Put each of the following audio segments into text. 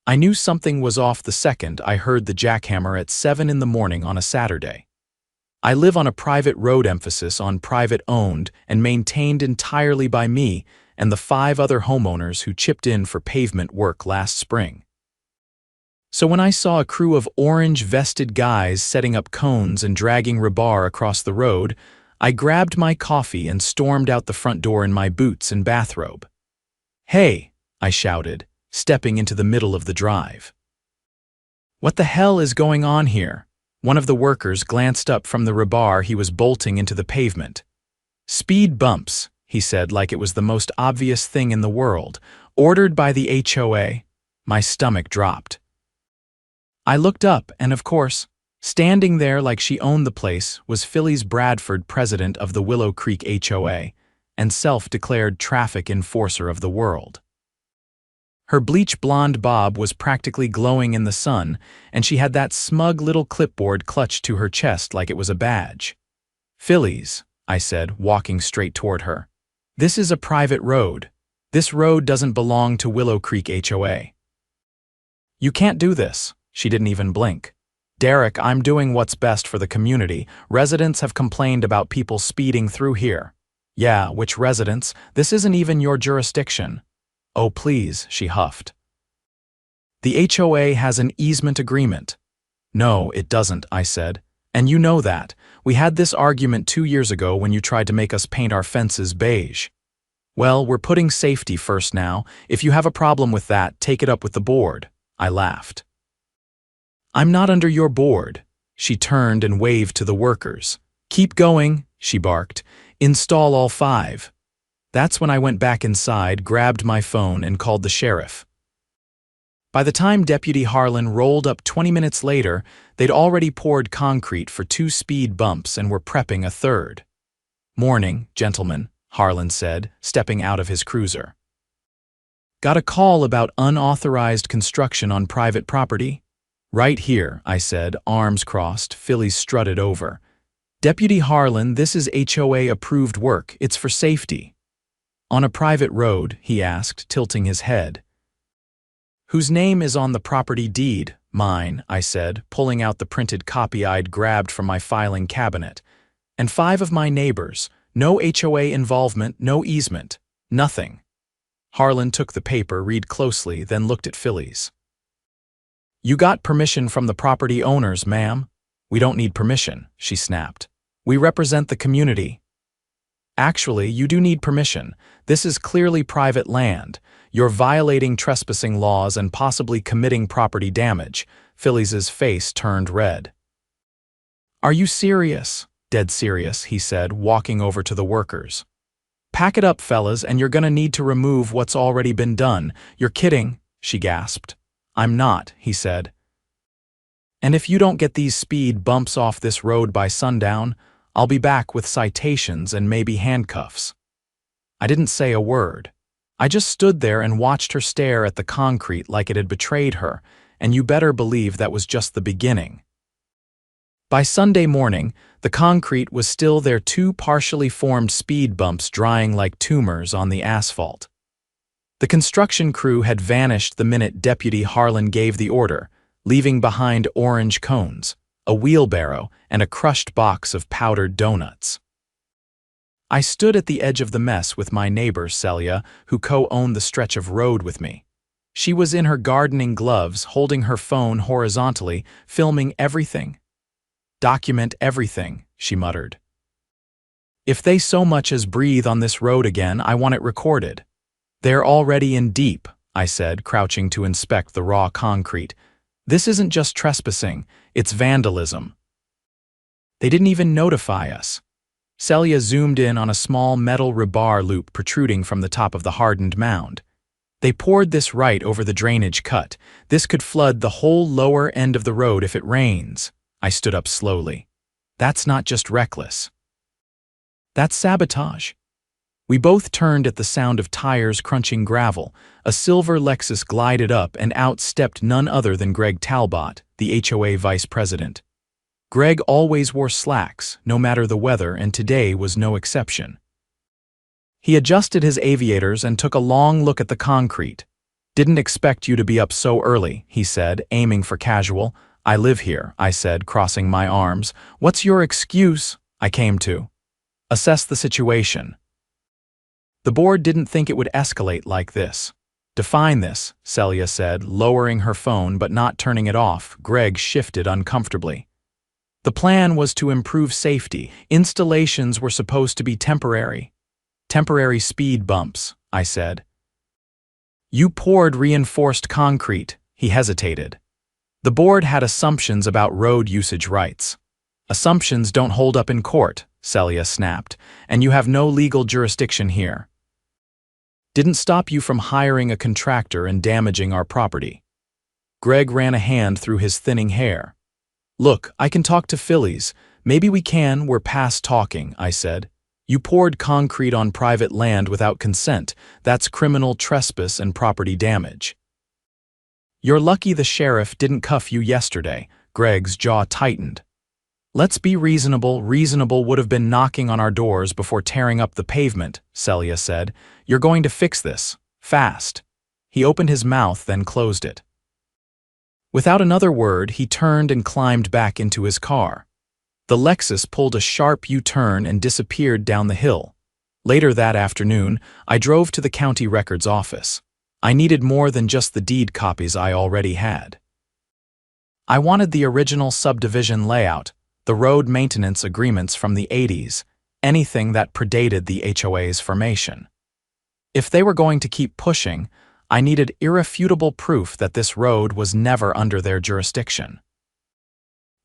I knew something was off the second I heard the jackhammer at 7 in the morning on a Saturday. I live on a private road, emphasis on private owned and maintained entirely by me and the 5 other homeowners who chipped in for pavement work last spring. So when I saw a crew of orange-vested guys setting up cones and dragging rebar across the road, I grabbed my coffee and stormed out the front door in my boots and bathrobe. "Hey!" I shouted, stepping into the middle of the drive. "What the hell is going on here?" One of the workers glanced up from the rebar he was bolting into the pavement. "Speed bumps," he said like it was the most obvious thing in the world. "Ordered by the HOA." My stomach dropped. I looked up and, of course, standing there like she owned the place was Phyllis Bradford, president of the Willow Creek HOA and self-declared traffic enforcer of the world. Her bleach-blonde bob was practically glowing in the sun, and she had that smug little clipboard clutched to her chest like it was a badge. "Phyllis," I said, walking straight toward her. "This is a private road. This road doesn't belong to Willow Creek HOA. You can't do this." She didn't even blink. "Derek, I'm doing what's best for the community. Residents have complained about people speeding through here." "Yeah, which residents? This isn't even your jurisdiction." "Oh, please," she huffed. "The HOA has an easement agreement." "No, it doesn't," I said. "And you know that. We had this argument 2 years ago when you tried to make us paint our fences beige." "Well, we're putting safety first now. If you have a problem with that, take it up with the board." I laughed. "I'm not under your board." She turned and waved to the workers. "Keep going," she barked. "Install all 5. That's when I went back inside, grabbed my phone, and called the sheriff. By the time Deputy Harlan rolled up 20 minutes later, they'd already poured concrete for 2 speed bumps and were prepping a 3rd. "Morning, gentlemen," Harlan said, stepping out of his cruiser. "Got a call about unauthorized construction on private property?" "Right here," I said, arms crossed. Phyllis strutted over. "Deputy Harlan, this is HOA-approved work. It's for safety." "On a private road?" he asked, tilting his head. "Whose name is on the property deed?" "Mine," I said, pulling out the printed copy I'd grabbed from my filing cabinet. "And 5 of my neighbors. No HOA involvement, no easement. Nothing." Harlan took the paper, read closely, then looked at Phyllis. "You got permission from the property owners, ma'am." "We don't need permission," she snapped. "We represent the community." "Actually, you do need permission. This is clearly private land. You're violating trespassing laws and possibly committing property damage." Phyllis's face turned red. "Are you serious?" "Dead serious," he said, walking over to the workers. "Pack it up, fellas, and you're gonna need to remove what's already been done." "You're kidding," she gasped. "I'm not," he said. "And if you don't get these speed bumps off this road by sundown, I'll be back with citations and maybe handcuffs." I didn't say a word. I just stood there and watched her stare at the concrete like it had betrayed her, and you better believe that was just the beginning. By Sunday morning, the concrete was still there, 2 partially formed speed bumps drying like tumors on the asphalt. The construction crew had vanished the minute Deputy Harlan gave the order, leaving behind orange cones, a wheelbarrow, and a crushed box of powdered donuts. I stood at the edge of the mess with my neighbor, Celia, who co-owned the stretch of road with me. She was in her gardening gloves, holding her phone horizontally, filming everything. "Document everything," she muttered. "If they so much as breathe on this road again, I want it recorded." "They're already in deep," I said, crouching to inspect the raw concrete. "This isn't just trespassing, it's vandalism." "They didn't even notify us." Celia zoomed in on a small metal rebar loop protruding from the top of the hardened mound. "They poured this right over the drainage cut. This could flood the whole lower end of the road if it rains." I stood up slowly. "That's not just reckless. That's sabotage." We both turned at the sound of tires crunching gravel. A silver Lexus glided up, and out stepped none other than Greg Talbot, the HOA vice president. Greg always wore slacks, no matter the weather, and today was no exception. He adjusted his aviators and took a long look at the concrete. Didn't expect you to be up so early, he said, aiming for casual. I live here, I said, crossing my arms. What's your excuse? I came to assess the situation. The board didn't think it would escalate like this. Define this, Celia said, lowering her phone but not turning it off. Greg shifted uncomfortably. The plan was to improve safety. Installations were supposed to be temporary. Temporary speed bumps, I said. You poured reinforced concrete, he hesitated. The board had assumptions about road usage rights. Assumptions don't hold up in court, Celia snapped, and you have no legal jurisdiction here. Didn't stop you from hiring a contractor and damaging our property. Greg ran a hand through his thinning hair. Look, I can talk to Phillies. Maybe we can, we're past talking, I said. You poured concrete on private land without consent. That's criminal trespass and property damage. You're lucky the sheriff didn't cuff you yesterday. Greg's jaw tightened. Let's be reasonable. Reasonable would have been knocking on our doors before tearing up the pavement, Celia said. You're going to fix this. Fast. He opened his mouth, then closed it. Without another word, he turned and climbed back into his car. The Lexus pulled a sharp U-turn and disappeared down the hill. Later that afternoon, I drove to the county records office. I needed more than just the deed copies I already had. I wanted the original subdivision layout, the road maintenance agreements from the 80s, anything that predated the HOA's formation. If they were going to keep pushing, I needed irrefutable proof that this road was never under their jurisdiction.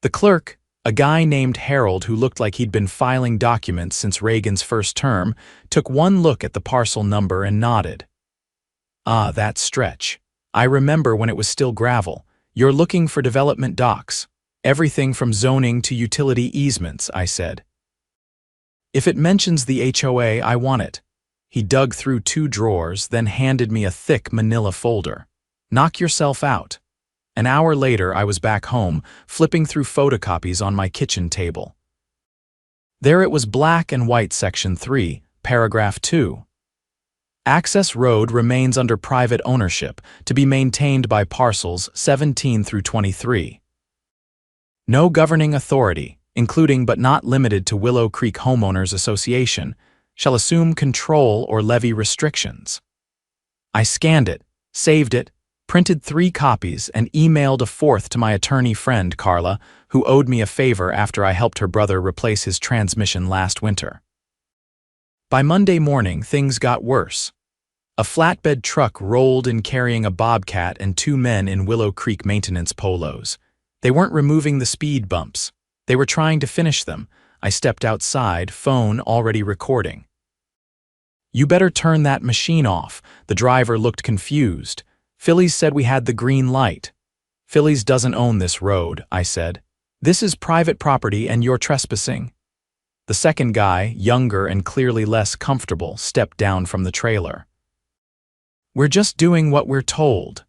The clerk, a guy named Harold who looked like he'd been filing documents since Reagan's first term, took one look at the parcel number and nodded. Ah, that stretch. I remember when it was still gravel. You're looking for development docs. Everything from zoning to utility easements, I said. If it mentions the HOA, I want it. He dug through 2 drawers, then handed me a thick manila folder. Knock yourself out. An hour later, I was back home, flipping through photocopies on my kitchen table. There it was, black and white, Section 3, Paragraph 2. Access road remains under private ownership, to be maintained by parcels 17 through 23. No governing authority, including but not limited to Willow Creek Homeowners Association, shall assume control or levy restrictions. I scanned it, saved it, printed 3 copies, and emailed a 4th to my attorney friend, Carla, who owed me a favor after I helped her brother replace his transmission last winter. By Monday morning, things got worse. A flatbed truck rolled in carrying a bobcat and 2 men in Willow Creek maintenance polos. They weren't removing the speed bumps. They were trying to finish them. I stepped outside, phone already recording. You better turn that machine off. The driver looked confused. Phillies said we had the green light. Phillies doesn't own this road, I said. This is private property and you're trespassing. The second guy, younger and clearly less comfortable, stepped down from the trailer. We're just doing what we're told.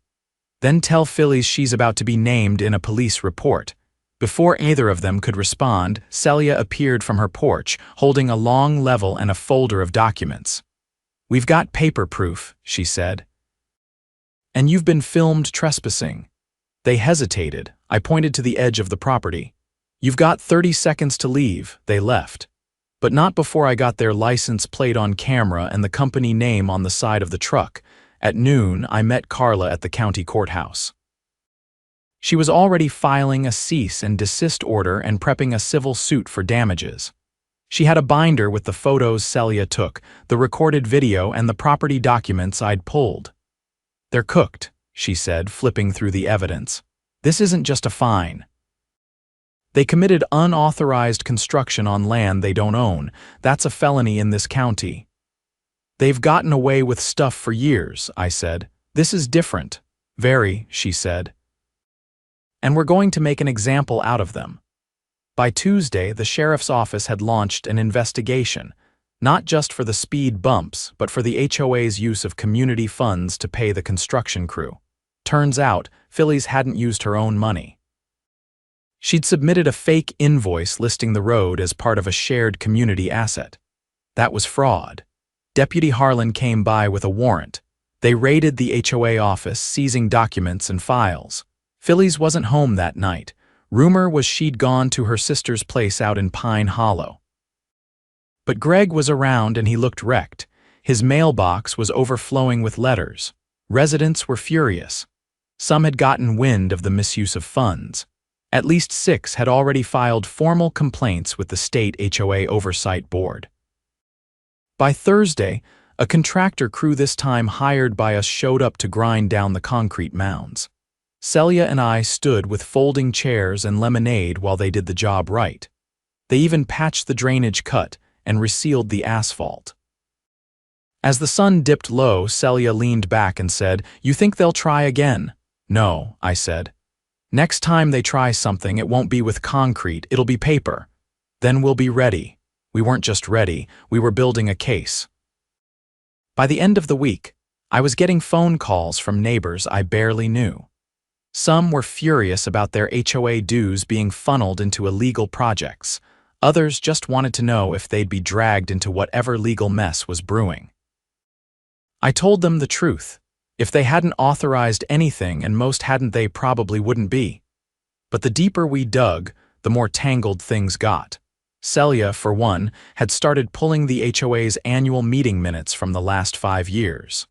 Then tell Phillies she's about to be named in a police report. Before either of them could respond, Celia appeared from her porch, holding a long level and a folder of documents. We've got paper proof, she said. And you've been filmed trespassing. They hesitated. I pointed to the edge of the property. You've got 30 seconds to leave. They left. But not before I got their license plate on camera and the company name on the side of the truck. At noon, I met Carla at the county courthouse. She was already filing a cease and desist order and prepping a civil suit for damages. She had a binder with the photos Celia took, the recorded video, and the property documents I'd pulled. They're cooked, she said, flipping through the evidence. This isn't just a fine. They committed unauthorized construction on land they don't own. That's a felony in this county. They've gotten away with stuff for years, I said. This is different. Very, she said. And we're going to make an example out of them. By Tuesday, the sheriff's office had launched an investigation, not just for the speed bumps, but for the HOA's use of community funds to pay the construction crew. Turns out, Phillies hadn't used her own money. She'd submitted a fake invoice listing the road as part of a shared community asset. That was fraud. Deputy Harlan came by with a warrant. They raided the HOA office, seizing documents and files. Phyllis wasn't home that night. Rumor was she'd gone to her sister's place out in Pine Hollow. But Greg was around and he looked wrecked. His mailbox was overflowing with letters. Residents were furious. Some had gotten wind of the misuse of funds. At least 6 had already filed formal complaints with the state HOA Oversight Board. By Thursday, a contractor crew this time hired by us showed up to grind down the concrete mounds. Celia and I stood with folding chairs and lemonade while they did the job right. They even patched the drainage cut and resealed the asphalt. As the sun dipped low, Celia leaned back and said, "You think they'll try again?" "No," I said. "Next time they try something, it won't be with concrete, it'll be paper. Then we'll be ready." We weren't just ready, we were building a case. By the end of the week, I was getting phone calls from neighbors I barely knew. Some were furious about their HOA dues being funneled into illegal projects. Others just wanted to know if they'd be dragged into whatever legal mess was brewing. I told them the truth. If they hadn't authorized anything, and most hadn't, they probably wouldn't be. But the deeper we dug, the more tangled things got. Celia, for one, had started pulling the HOA's annual meeting minutes from the last 5 years.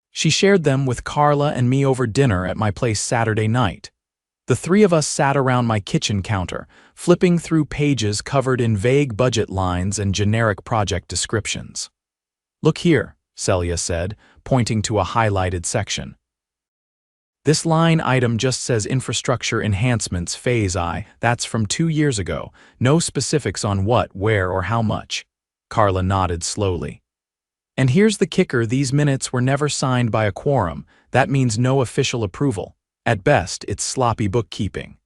She shared them with Carla and me over dinner at my place Saturday night. The 3 of us sat around my kitchen counter, flipping through pages covered in vague budget lines and generic project descriptions. "Look here," Celia said, pointing to a highlighted section. "This line item just says Infrastructure Enhancements Phase I. That's from 2 years ago. No specifics on what, where, or how much." Carla nodded slowly. "And here's the kicker, these minutes were never signed by a quorum. That means no official approval. At best, it's sloppy bookkeeping.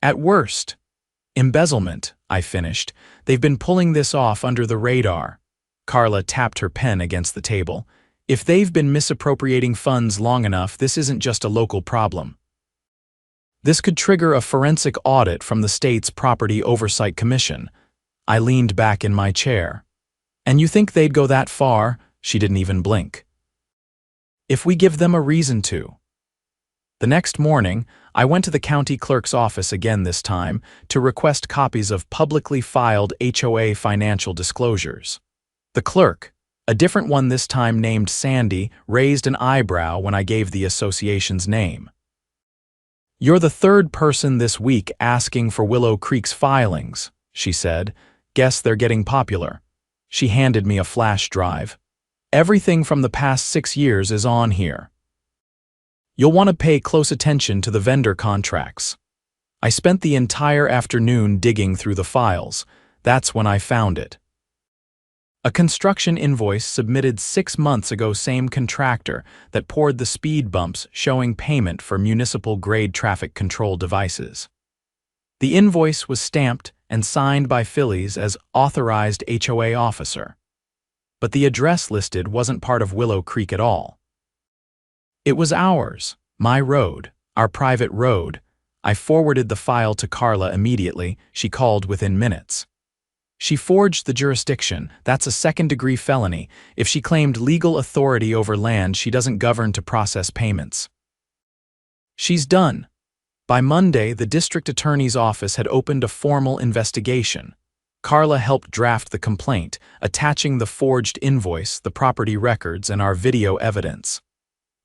At worst, embezzlement," I finished. "They've been pulling this off under the radar." Carla tapped her pen against the table. "If they've been misappropriating funds long enough, this isn't just a local problem. This could trigger a forensic audit from the state's Property Oversight Commission." I leaned back in my chair. "And you think they'd go that far?" She didn't even blink. "If we give them a reason to." The next morning, I went to the county clerk's office again this time to request copies of publicly filed HOA financial disclosures. The clerk, a different one this time named Sandy, raised an eyebrow when I gave the association's name. "You're the 3rd person this week asking for Willow Creek's filings," she said. "Guess they're getting popular." She handed me a flash drive. "Everything from the past 6 years is on here. You'll want to pay close attention to the vendor contracts." I spent the entire afternoon digging through the files. That's when I found it. A construction invoice submitted 6 months ago, same contractor that poured the speed bumps, showing payment for municipal-grade traffic control devices. The invoice was stamped and signed by Phyllis as authorized HOA officer. But the address listed wasn't part of Willow Creek at all. It was ours, my road, our private road. I forwarded the file to Carla immediately. She called within minutes. She forged the jurisdiction. That's a second-degree felony. If she claimed legal authority over land she doesn't govern to process payments. She's done. By Monday, the district attorney's office had opened a formal investigation. Carla helped draft the complaint, attaching the forged invoice, the property records, and our video evidence.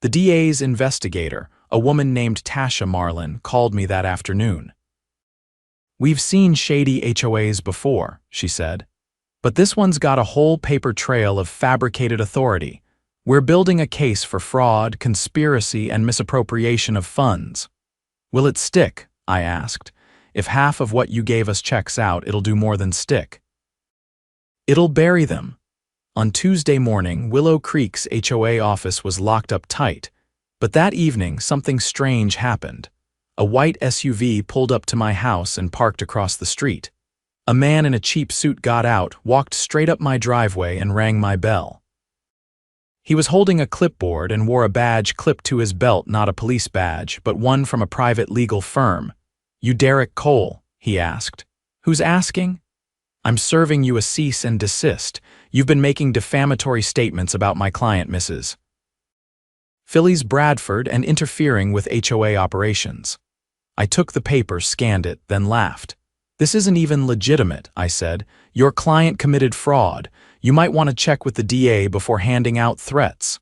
The DA's investigator, a woman named Tasha Marlin, called me that afternoon. "We've seen shady HOAs before," she said. "But this one's got a whole paper trail of fabricated authority. We're building a case for fraud, conspiracy, and misappropriation of funds." "Will it stick?" I asked. "If half of what you gave us checks out, it'll do more than stick." "It'll bury them." On Tuesday morning, Willow Creek's HOA office was locked up tight. But that evening, something strange happened. A white SUV pulled up to my house and parked across the street. A man in a cheap suit got out, walked straight up my driveway, and rang my bell. He was holding a clipboard and wore a badge clipped to his belt, not a police badge, but one from a private legal firm. "You Derek Cole?" he asked. "Who's asking?" "I'm serving you a cease and desist. You've been making defamatory statements about my client, Mrs. Phillies Bradford, and interfering with HOA operations. I took the paper, scanned it, then laughed. This isn't even legitimate, I said. Your client committed fraud. You might want to check with the DA before handing out threats.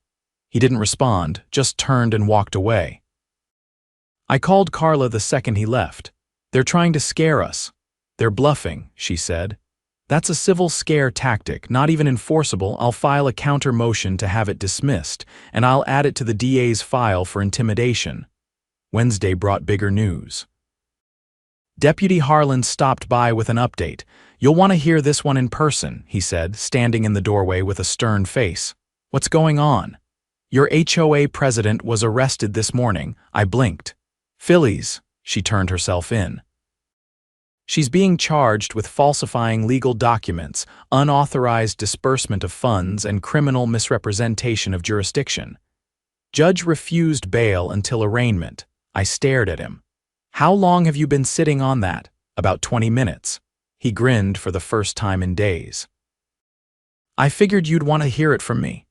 He didn't respond, just turned and walked away. I called Carla the second he left. They're trying to scare us. They're bluffing, she said. That's a civil scare tactic, not even enforceable. I'll file a counter motion to have it dismissed, and I'll add it to the DA's file for intimidation. Wednesday brought bigger news. Deputy Harlan stopped by with an update. You'll want to hear this one in person, he said, standing in the doorway with a stern face. What's going on? Your HOA president was arrested this morning. I blinked. Phillies, she turned herself in. She's being charged with falsifying legal documents, unauthorized disbursement of funds, and criminal misrepresentation of jurisdiction. Judge refused bail until arraignment. I stared at him. How long have you been sitting on that? About 20 minutes. He grinned for the first time in days. I figured you'd want to hear it from me.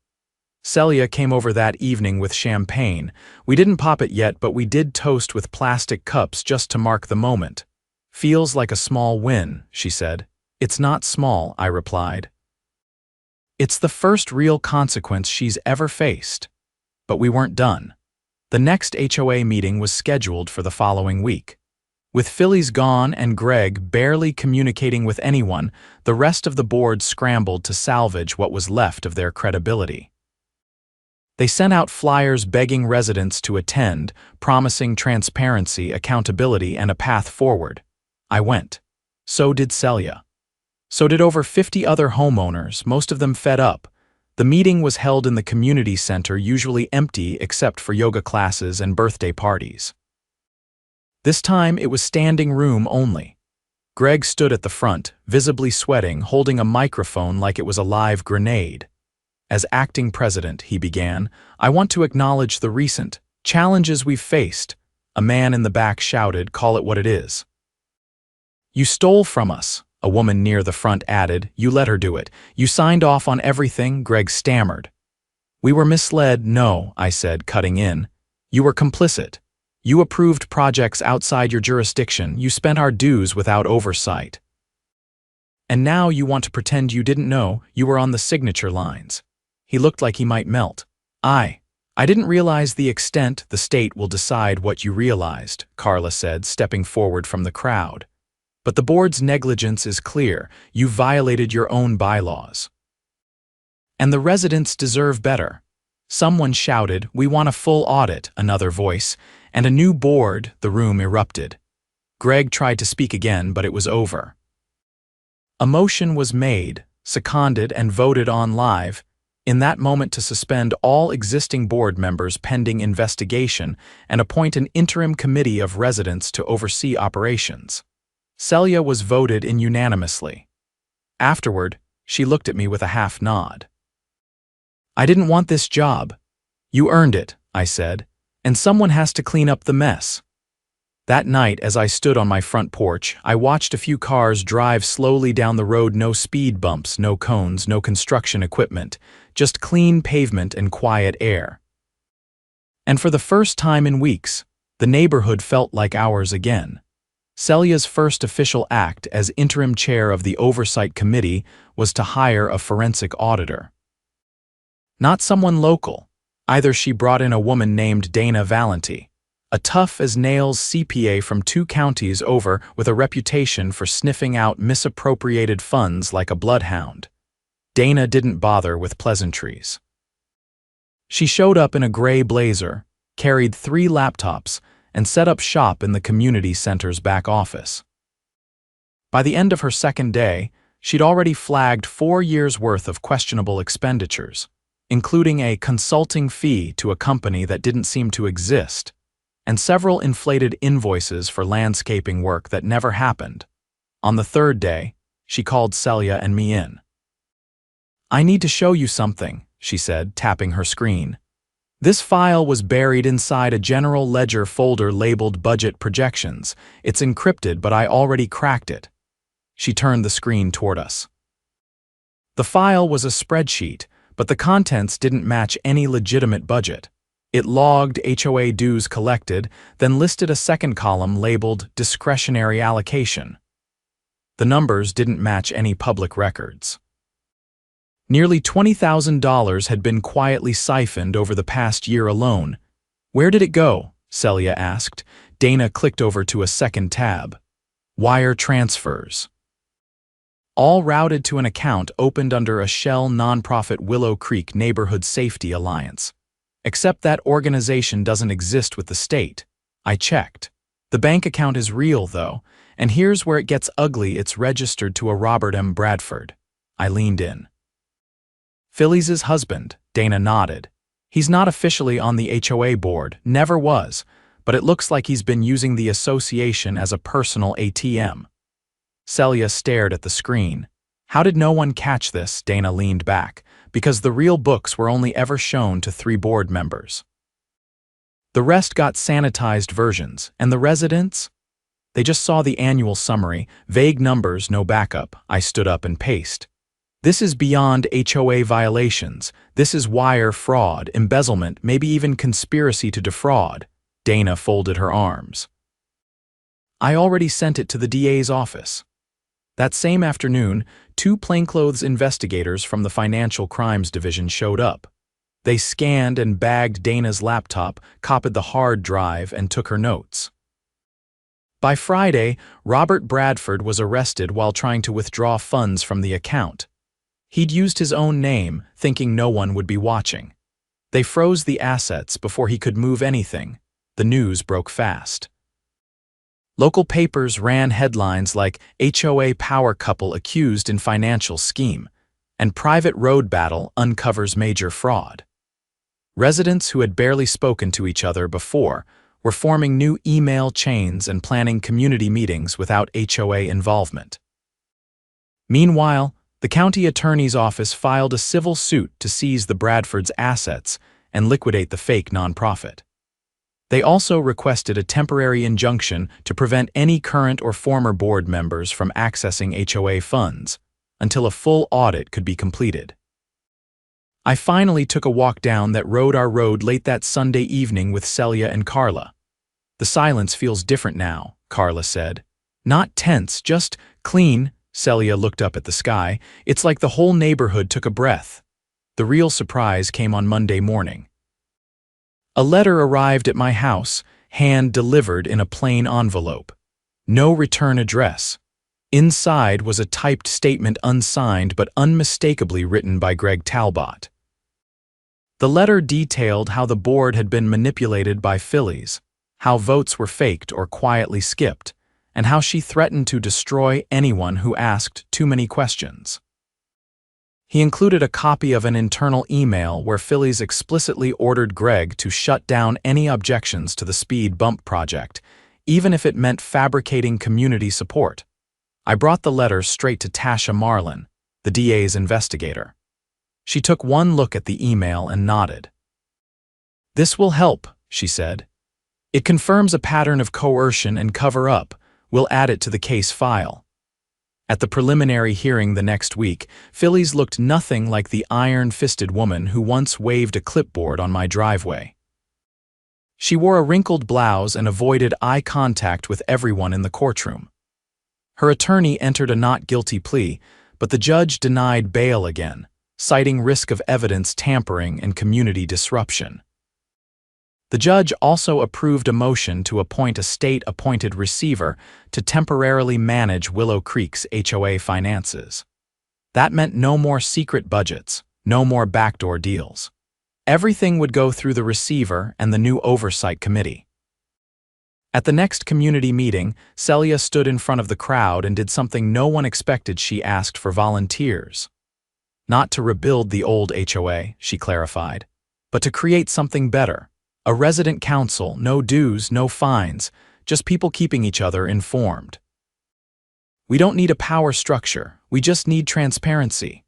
Celia came over that evening with champagne. We didn't pop it yet, but we did toast with plastic cups just to mark the moment. Feels like a small win, she said. It's not small, I replied. It's the first real consequence she's ever faced. But we weren't done. The next HOA meeting was scheduled for the following week. With Phillies gone and Greg barely communicating with anyone, the rest of the board scrambled to salvage what was left of their credibility. They sent out flyers begging residents to attend, promising transparency, accountability, and a path forward. I went. So did Celia. So did over 50 other homeowners, most of them fed up. The meeting was held in the community center, usually empty except for yoga classes and birthday parties. This time it was standing room only. Greg stood at the front, visibly sweating, holding a microphone like it was a live grenade. As acting president, he began, I want to acknowledge the recent challenges we've faced. A man in the back shouted, call it what it is. You stole from us, a woman near the front added. You let her do it. You signed off on everything, Greg stammered. We were misled, no, I said, cutting in. You were complicit. You approved projects outside your jurisdiction. You spent our dues without oversight. And now you want to pretend you didn't know you were on the signature lines. He looked like he might melt. I didn't realize the extent. The state will decide what you realized, Carla said, stepping forward from the crowd. But the board's negligence is clear. You violated your own bylaws. And the residents deserve better. Someone shouted, we want a full audit, another voice, and a new board. The room erupted. Greg tried to speak again, but it was over. A motion was made, seconded, and voted on live, in that moment to suspend all existing board members pending investigation and appoint an interim committee of residents to oversee operations. Celia was voted in unanimously. Afterward, she looked at me with a half nod. I didn't want this job. You earned it, I said, and someone has to clean up the mess. That night, as I stood on my front porch, I watched a few cars drive slowly down the road. No speed bumps, no cones, no construction equipment, just clean pavement and quiet air. And for the first time in weeks, the neighborhood felt like ours again. Celia's first official act as interim chair of the Oversight Committee was to hire a forensic auditor. Not someone local. Either she brought in a woman named Dana Valenti, a tough-as-nails CPA from 2 counties over with a reputation for sniffing out misappropriated funds like a bloodhound. Dana didn't bother with pleasantries. She showed up in a gray blazer, carried 3 laptops, and set up shop in the community center's back office. By the end of her second day, she'd already flagged 4 years' worth of questionable expenditures, including a consulting fee to a company that didn't seem to exist, and several inflated invoices for landscaping work that never happened. On the 3rd day, she called Celia and me in. I need to show you something, she said, tapping her screen. This file was buried inside a general ledger folder labeled Budget Projections. It's encrypted, but I already cracked it. She turned the screen toward us. The file was a spreadsheet, but the contents didn't match any legitimate budget. It logged HOA dues collected, then listed a second column labeled discretionary allocation. The numbers didn't match any public records. Nearly $20,000 had been quietly siphoned over the past year alone. "Where did it go?" Celia asked. Dana clicked over to a second tab. "Wire transfers." All routed to an account opened under a shell nonprofit Willow Creek Neighborhood Safety Alliance. Except that organization doesn't exist with the state. I checked. The bank account is real, though, and here's where it gets ugly: it's registered to a Robert M. Bradford. I leaned in. "Phyllis's husband," Dana nodded. "He's not officially on the HOA board, never was, but it looks like he's been using the association as a personal ATM. Celia stared at the screen. "How did no one catch this?" Dana leaned back. "Because the real books were only ever shown to 3 board members. The rest got sanitized versions, and the residents? They just saw the annual summary, vague numbers, no backup." I stood up and paced. "This is beyond HOA violations. This is wire fraud, embezzlement, maybe even conspiracy to defraud." Dana folded her arms. "I already sent it to the DA's office." That same afternoon, 2 plainclothes investigators from the Financial Crimes Division showed up. They scanned and bagged Dana's laptop, copied the hard drive, and took her notes. By Friday, Robert Bradford was arrested while trying to withdraw funds from the account. He'd used his own name, thinking no one would be watching. They froze the assets before he could move anything. The news broke fast. Local papers ran headlines like "HOA power couple accused in financial scheme" and "Private road battle uncovers major fraud." Residents who had barely spoken to each other before were forming new email chains and planning community meetings without HOA involvement. Meanwhile, the county attorney's office filed a civil suit to seize the Bradfords' assets and liquidate the fake nonprofit. They also requested a temporary injunction to prevent any current or former board members from accessing HOA funds until a full audit could be completed. I finally took a walk down that road late that Sunday evening with Celia and Carla. "The silence feels different now," Carla said. "Not tense, just clean." Celia looked up at the sky. "It's like the whole neighborhood took a breath." The real surprise came on Monday morning. A letter arrived at my house, hand-delivered in a plain envelope. No return address. Inside was a typed statement, unsigned but unmistakably written by Greg Talbot. The letter detailed how the board had been manipulated by Phyllis, how votes were faked or quietly skipped, and how she threatened to destroy anyone who asked too many questions. He included a copy of an internal email where Phyllis explicitly ordered Greg to shut down any objections to the speed bump project, even if it meant fabricating community support. I brought the letter straight to Tasha Marlin, the DA's investigator. She took one look at the email and nodded. "This will help," she said. "It confirms a pattern of coercion and cover-up. We'll add it to the case file." At the preliminary hearing the next week, Phyllis looked nothing like the iron-fisted woman who once waved a clipboard on my driveway. She wore a wrinkled blouse and avoided eye contact with everyone in the courtroom. Her attorney entered a not guilty plea, but the judge denied bail again, citing risk of evidence tampering and community disruption. The judge also approved a motion to appoint a state-appointed receiver to temporarily manage Willow Creek's HOA finances. That meant no more secret budgets, no more backdoor deals. Everything would go through the receiver and the new oversight committee. At the next community meeting, Celia stood in front of the crowd and did something no one expected. She asked for volunteers. Not to rebuild the old HOA, she clarified, but to create something better. A resident council, no dues, no fines, just people keeping each other informed. "We don't need a power structure, we just need transparency."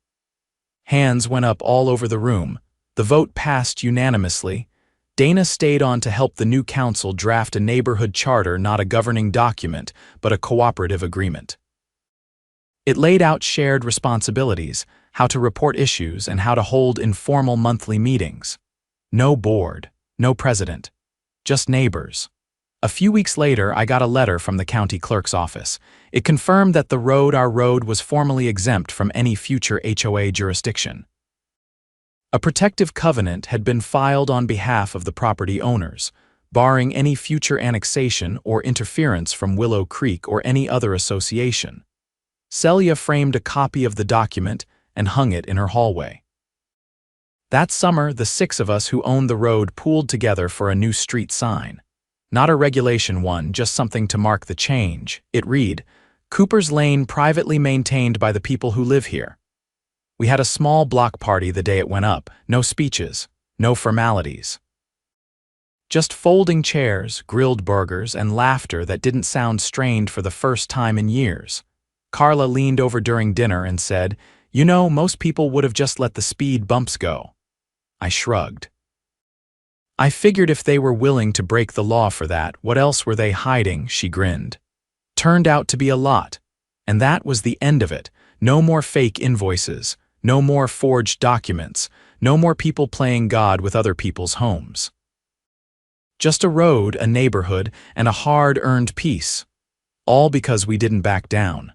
Hands went up all over the room. The vote passed unanimously. Dana stayed on to help the new council draft a neighborhood charter, not a governing document, but a cooperative agreement. It laid out shared responsibilities, how to report issues, and how to hold informal monthly meetings. No board, no president, just neighbors. A few weeks later, I got a letter from the county clerk's office. It confirmed that our road was formally exempt from any future HOA jurisdiction. A protective covenant had been filed on behalf of the property owners, barring any future annexation or interference from Willow Creek or any other association. Celia framed a copy of the document and hung it in her hallway. That summer, the 6 of us who owned the road pooled together for a new street sign. Not a regulation one, just something to mark the change. It read, "Cooper's Lane privately maintained by the people who live here." We had a small block party the day it went up, no speeches, no formalities. Just folding chairs, grilled burgers, and laughter that didn't sound strained for the first time in years. Carla leaned over during dinner and said, "You know, most people would have just let the speed bumps go." I shrugged. "I figured if they were willing to break the law for that, what else were they hiding?" She grinned. Turned out to be a lot. And that was the end of it. No more fake invoices, no more forged documents, no more people playing God with other people's homes. Just a road, a neighborhood, and a hard-earned peace. All because we didn't back down.